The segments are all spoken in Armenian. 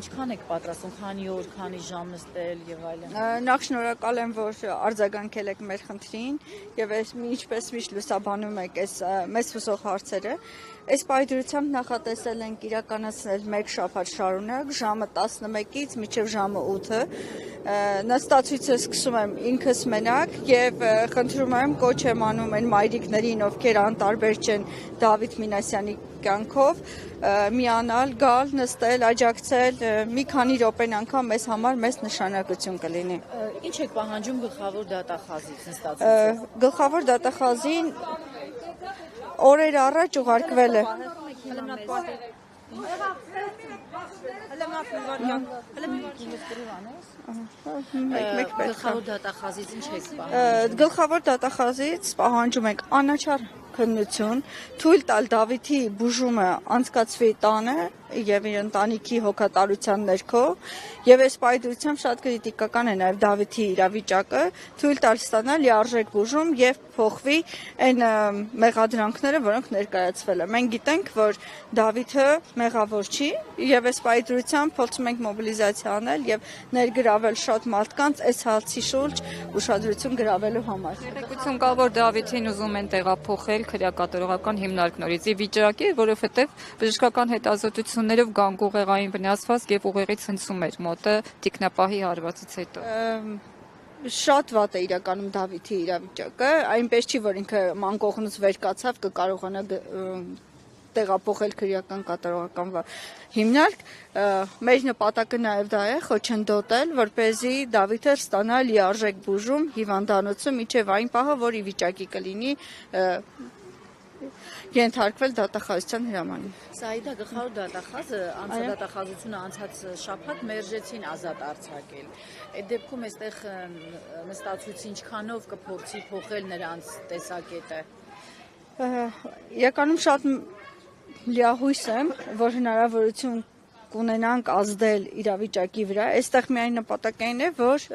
ինչքան եք պատրաստում, քանի օր, քանի ժամ նստել եւ այլն։ Նախ շնորհակալ եմ, որ արձագանքել եք մեր խնդրին եւ ինչպես միշտ լուսաբանում եք այս մեծ հուսող հարցերը։ Այս պայդրությամբ նախատեսել ենք իրականացնել 1 շաբաթ շարունակ ժամը 11-ից մինչև ժամը 8-ը։ Նստացույցը սկսում եմ ինքս մենակ եւ խնդրում եմ կոչ եմ անում այն մայրիկներին, ովքեր անտարբեր չեն Դավիթ Մինասյանի կյանքով, միանալ, գալ, նստել, աջակցել, մի քանի րոպեն անգամ մեզ համար մեծ նշանակություն կլինի։ Ինչ եք պահանջում գլխավոր դատախազից նստացույցը։ Գլխավոր դատախազին օրեր առաջ ուղարկվել է։ Գլխավոր դատախազից ինչ եք պահանջում։ Գլխավոր դատախազից պահանջում ենք անաչառ քննություն, թույլ տալ Դավիթի բուժումը անցկացվի տանը եւ իր ընտանիքի հոգատարության ներքո, եւ այս պայդրությամբ շատ քրիտիկական է նաեւ Դավիթի իրավիճակը, թույլ տալ ստանալ լիարժեք բուժում եւ փոխվի այն մեղադրանքները, որոնք ներկայացվել են։ Մենք գիտենք, որ Դավիթը մեղավոր չի եւ այս պայդրությամբ փորձում ենք մոբիլիզացիա անել եւ ներգրավել շատ մարդկանց այս հացի շուրջ ուշադրություն գրավելու համար։ Տեղեկություն կա, որ Դավիթին ուզում են տեղափոխել քրեակատարողական հիմնարկ նորից ի վիճակի, որովհետև բժշկական հետազոտություններով գանգուղեղային վնասված եւ ուղեղի ցնցում էր մոտը տիկնապահի հարվածից հետո։ Շատ վատ է իրականում Դավիթի իրավիճակը, այնպես չի, որ ինքը մանկողնուց վեր կացավ կկարողանա տեղափոխել քրեական կատարողական հիմնարկ, մեր նպատակը նաև դա է խոչընդոտել, որպեսզի Դավիթը ստանա լիարժեք բուժում հիվանդանոցում մինչև այն պահը, որ ի վիճակի կլինի ենթարկվել դատախազության հրամանին։ Սաիդա, գլխավոր դատախազը դատախազությունը անցած շաբաթ մերժեցին ազատ արձակել։ Այդ դեպքում այստեղ նստացույցի ինչքանով կփորձի փոխել նրանց տեսակետը։ Իրականում շատ լիահույս եմ, որ հնարավորություն կունենանք ազդել իրավիճակի վրա։ Այստեղ միայն նպատակային է, որ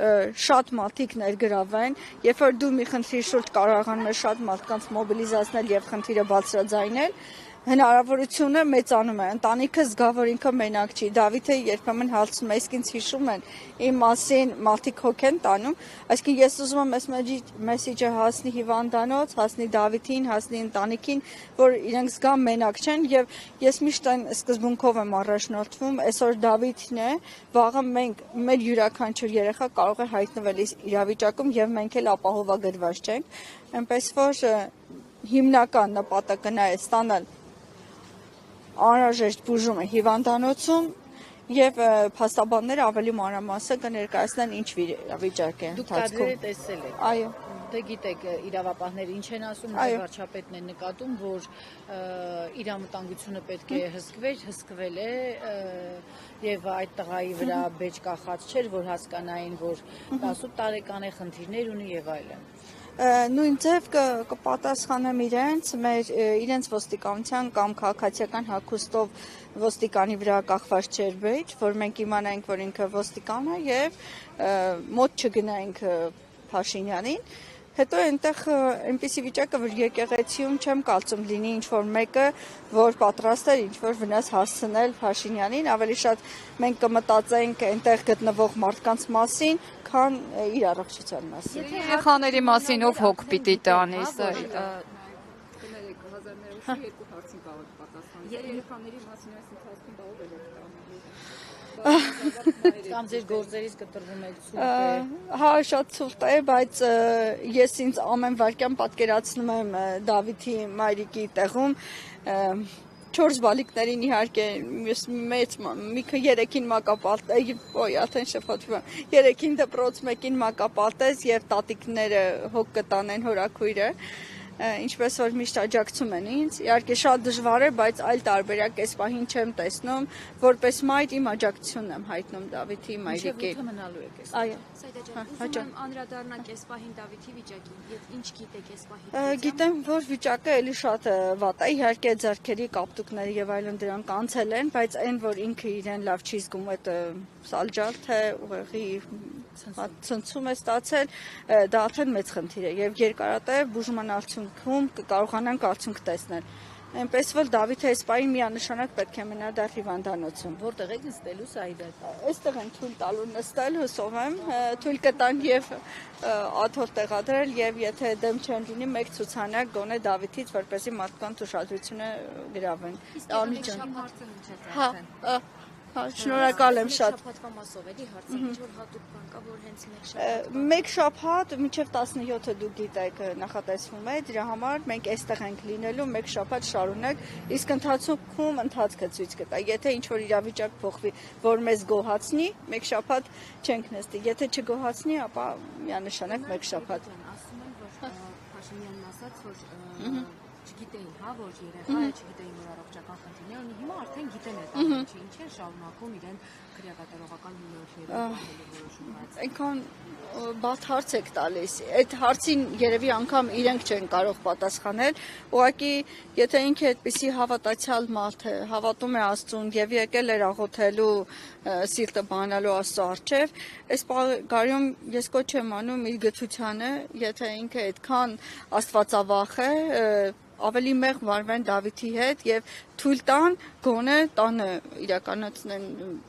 շատ մարդիկ ներգրավեն, երբ որ դու մի խնդրի շուրջ կարողանում ես շատ մարդկանց մոբիլիզացնել եւ խնդիրը բարձրաձայնել, հնարավորությունը մեծանում է։ Ընտանիքը զգա, որ ինքը մենակ չի։ Դավիթը երբեմն հարցնում է, իսկ ինձ հիշում են իմ մասին մարդիկ հոգ են տանում, այսինքն ես ուզում եմ այս մեսիջը հասնի հիվանդանոց, հասնի Դավիթին, հասնի ընտանիքին, որ իրենք զգան մենակ չեն եւ ես միշտ այն սկզբունքով եմ առաջնորդվում, այսօր Դավիթն է, վաղը մենք մեր յուրաքանչյուր երեխա կարող է հայտնվել իրավիճակում եւ մենք էլ ապահովագրված չենք, այնպես որ հիմնական նպատակը նա է ստանալ անհրաժեշտ բուժումը հիվանդանոցում եւ փաստաբանները ավելի մանրամասն կներկայացնեն ինչ վիճակ է ընթացքում։ Դուք կադրերը տեսել եք։ Այո։ Դե գիտեք իրավապահները ինչ են ասում, նաև վարչապետն է նկատում, որ իր անվտանգությունը պետք է հսկվել է եւ այդ տղայի վրա բեջ կախած չէր, որ հասկանային, որ 18 տարեկան է, խնդիրներ ունի եւ այլն։ Նույն ձև կպատասխանեմ իրենց ոստիկանության կամ քաղաքացիական հագուստով ոստիկանի վրա կախված չէր բեջ, որ մենք իմանայինք, որ ինքը ոստիկան է եւ մոտ չգնայինք Փաշինյանին։ Հետո այնտեղ այնպիսի վիճակը, որ եկեղեցիում չեմ կարծում լինի ինչ-որ մեկը, որ պատրաստ էր ինչ-որ վնաս հասցնել Փաշինյանին, ավելի շատ մենք կմտածենք այնտեղ գտնվող մարդկանց մասին, քան իր առողջության մասին։ Երեխաների մասին ով հոգ պիտի տանի, Սաիդա։ Կներեք 1902 հարցին կարող եք պատասխանել։ Երեխաների մասին այս ընթացքում կարող եք Կամ ձեր գործերից կտրվում եք ցուրտ է։ Հա, շատ ցուրտ է, բայց ես ինձ ամեն վարքյան պատկերացնում եմ Դավիթի մայրիկի տեղում 4 բալիկներին իհարկե մեծ միքը 3-ին մակապարտեզ, արդեն շփոթվում եմ, 3-ին դպրոց, 1-ին մակապարտեզ եւ տատիկները հոգ կտանեն հորաքույրը, ինչպես որ միշտ աջակցում են ինձ։ Իհարկե շատ դժվար է, բայց այլ տարբերակ այս պահին չեմ տեսնում, որպես մայր իմ աջակցությունն եմ հայտնում Դավիթի մայրիկի։ Ինչու մնալու եք այս։ Այո։ Սայդա ջան, ուզում եմ անդրադառնանք այս պահին Դավիթի վիճակին, եւ ինչ գիտեք այս պահին։ Գիտեմ, որ վիճակը էլի շատ վատ է, իհարկե ձեռքերի կապտուկները եւ այլն դրանք անցել են, բայց այն, որ ինքը իրեն լավ չի զգում, այդ սալջալ թե ուղեղի ցնցում է ստացել, դա արդեն մեծ խնդիր է եւ երկարատև բուժման արդյունքում կկարողանանք արդյունք տեսնել։ այնպես որ Դավիթը այս պահին միանշանակ պետք է մնա դա հիվանդանոցում։ Որտեղ եք նստելու Սաիդա։ Այստեղ են թույլ տալու նստել, հուսով եմ, թույլ կտան եւ աթոռ տեղադրել եւ եթե դեմ չեն լինի մեկ ցուցանակ գոնե Դավիթից, որպեսզի մարդկանց ուշադրությունը գրավեն։ Հա, շնորհակալ եմ շատ։ Շաբաթվա մասով էլի հարցը ինչ որ հատուկ բան կա, որ հենց Մեկ շաբաթ մինչև 17-ը դուք գիտեք նախատեսվում է, դրա համար մենք այստեղ ենք լինելու մեկ շաբաթ շարունակ, իսկ ընթացքում ընթացքը ցույց կտա։ Եթե ինչ որ իրավիճակ փոխվի, որ մեզ գոհացնի, մեկ շաբաթ չենք նստի։ Եթե չգոհացնի, ապա միանշանակ մեկ շաբաթ։ ասում են, որ Փաշինյանն ասաց, որ չգիտեին, հա, որ երեխա է, չգիտեին, որ առողջական խնդիրներ ունի, հիմա արդեն գիտեն այդ ամենը, ինչ են շարունակում իրեն քրեակատարողական հիմնարկներով որոշում բայց։ Այնքան բաց հարց եք տալիս։ Այդ հարցին երևի անգամ իրենք չեն կարող պատասխանել։ Ուղղակի, եթե ինքը այդպիսի հավատացյալ մարդ է, հավատում է Աստծուն եւ եկել էր աղոթելու սիրտը բանալու Աստծո առջև, այս պարագայում ես կոչ եմ անում իր գթությանը, եթե ինքը այդքան աստվածավախ է, ավելի մեղ վարվեն Դավիթի հետ եւ թույլ տան գոնե տանը իրականացնեն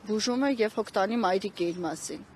բուժումը եւ հոգ տանի մայրիկի իր մասին։